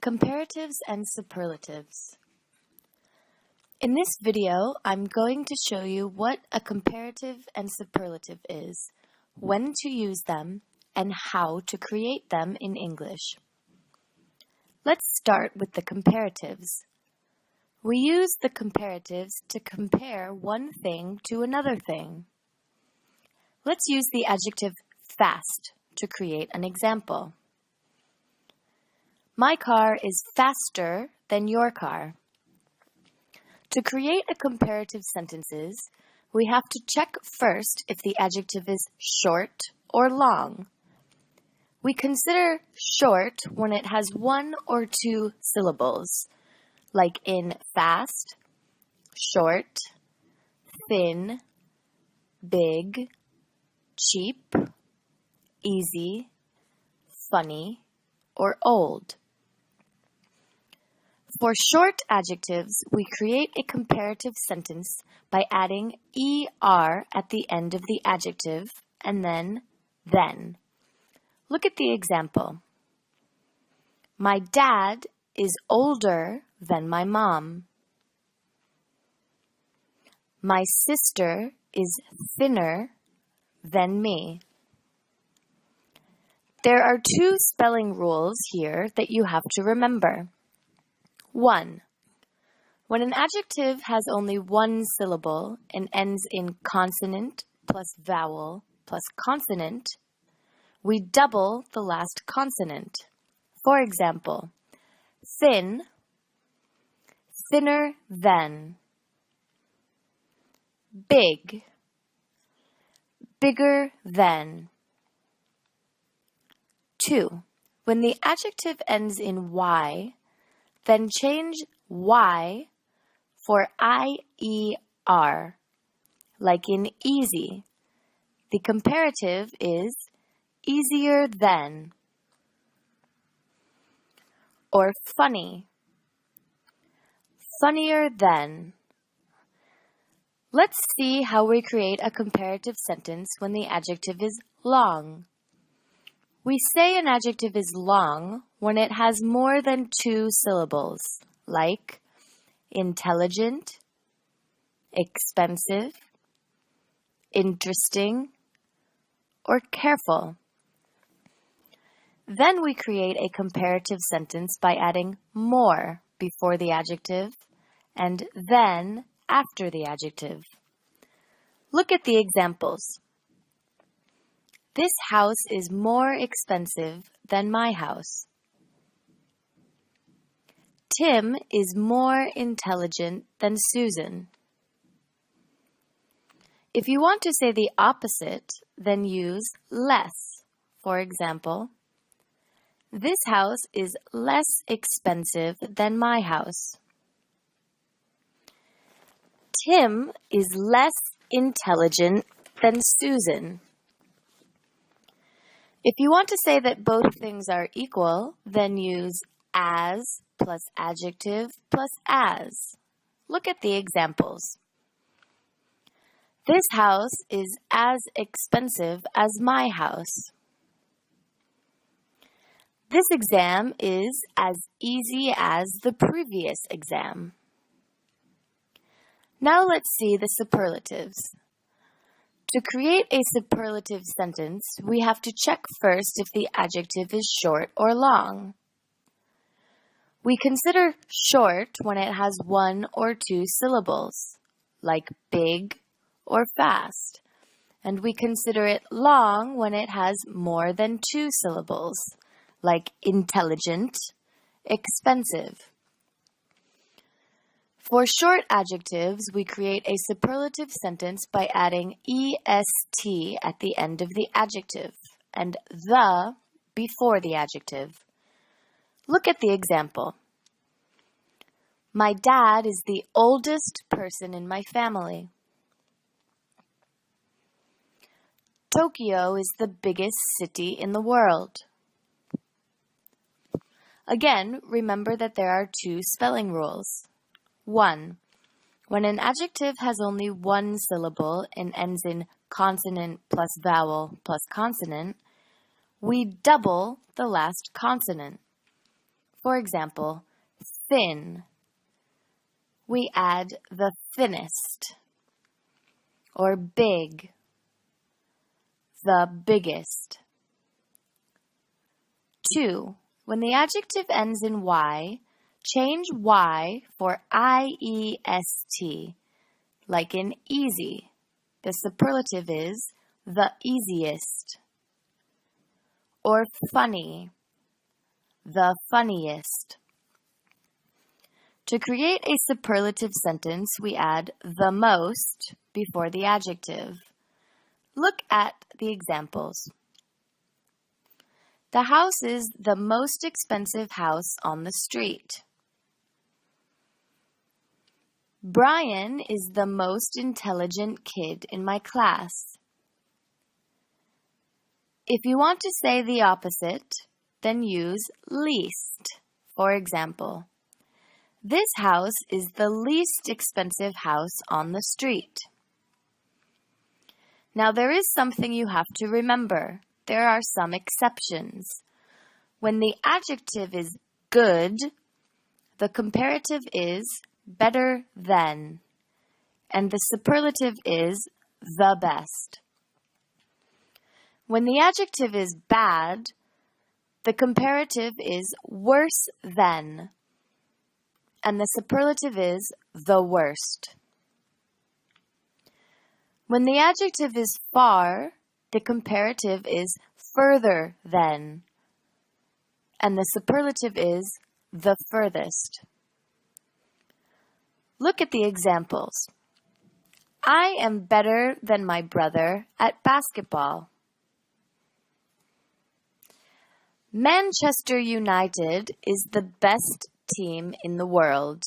Comparatives and superlatives. In this video, I'm going to show you what a comparative and superlative is, when to use them, and how to create them in English. Let's start with the comparatives. We use the comparatives to compare one thing to another thing. Let's use the adjective fast to create an example. My car is faster than your car. To create a comparative sentences, we have to check first if the adjective is short or long. We consider short when it has one or two syllables, like in fast, short, thin, big, cheap, easy, funny, or old. For short adjectives, we create a comparative sentence by adding ER at the end of the adjective and then. Look at the example. My dad is older than my mom. My sister is thinner than me. There are two spelling rules here that you have to remember. 1. When an adjective has only one syllable and ends in consonant plus vowel plus consonant, we double the last consonant. For example, thin, thinner than. Big, bigger than. 2. When the adjective ends in Y, then change Y for IER, like in easy. The comparative is easier than. Or funny, funnier than. Let's see how we create a comparative sentence when the adjective is long. We say an adjective is long when it has more than two syllables, like intelligent, expensive, interesting, or careful. Then we create a comparative sentence by adding more before the adjective and then after the adjective. Look at the examples. This house is more expensive than my house. Tim is more intelligent than Susan. If you want to say the opposite, then use less. For example, this house is less expensive than my house. Tim is less intelligent than Susan. If you want to say that both things are equal, then use as plus adjective plus as. Look at the examples. This house is as expensive as my house. This exam is as easy as the previous exam. Now let's see the superlatives. To create a superlative sentence, we have to check first if the adjective is short or long. We consider short when it has one or two syllables, like big or fast, and we consider it long when it has more than two syllables, like intelligent, expensive. For short adjectives, we create a superlative sentence by adding EST at the end of the adjective and the before the adjective. Look at the example. My dad is the oldest person in my family. Tokyo is the biggest city in the world. Again, remember that there are two spelling rules. 1. When an adjective has only one syllable and ends in consonant plus vowel plus consonant, we double the last consonant. For example, thin. We add the thinnest. Or big, the biggest. 2. When the adjective ends in Y, change Y for IEST, like in easy. The superlative is the easiest. Or funny, the funniest. To create a superlative sentence, we add the most before the adjective. Look at the examples. The house is the most expensive house on the street. Brian is the most intelligent kid in my class. If you want to say the opposite, then use least. For example, this house is the least expensive house on the street. Now there is something you have to remember. There are some exceptions. When the adjective is good, the comparative is better than, and the superlative is the best. When the adjective is bad, the comparative is worse than, and the superlative is the worst. When the adjective is far, the comparative is further than, and the superlative is the furthest. Look at the examples. I am better than my brother at basketball. Manchester United is the best team in the world.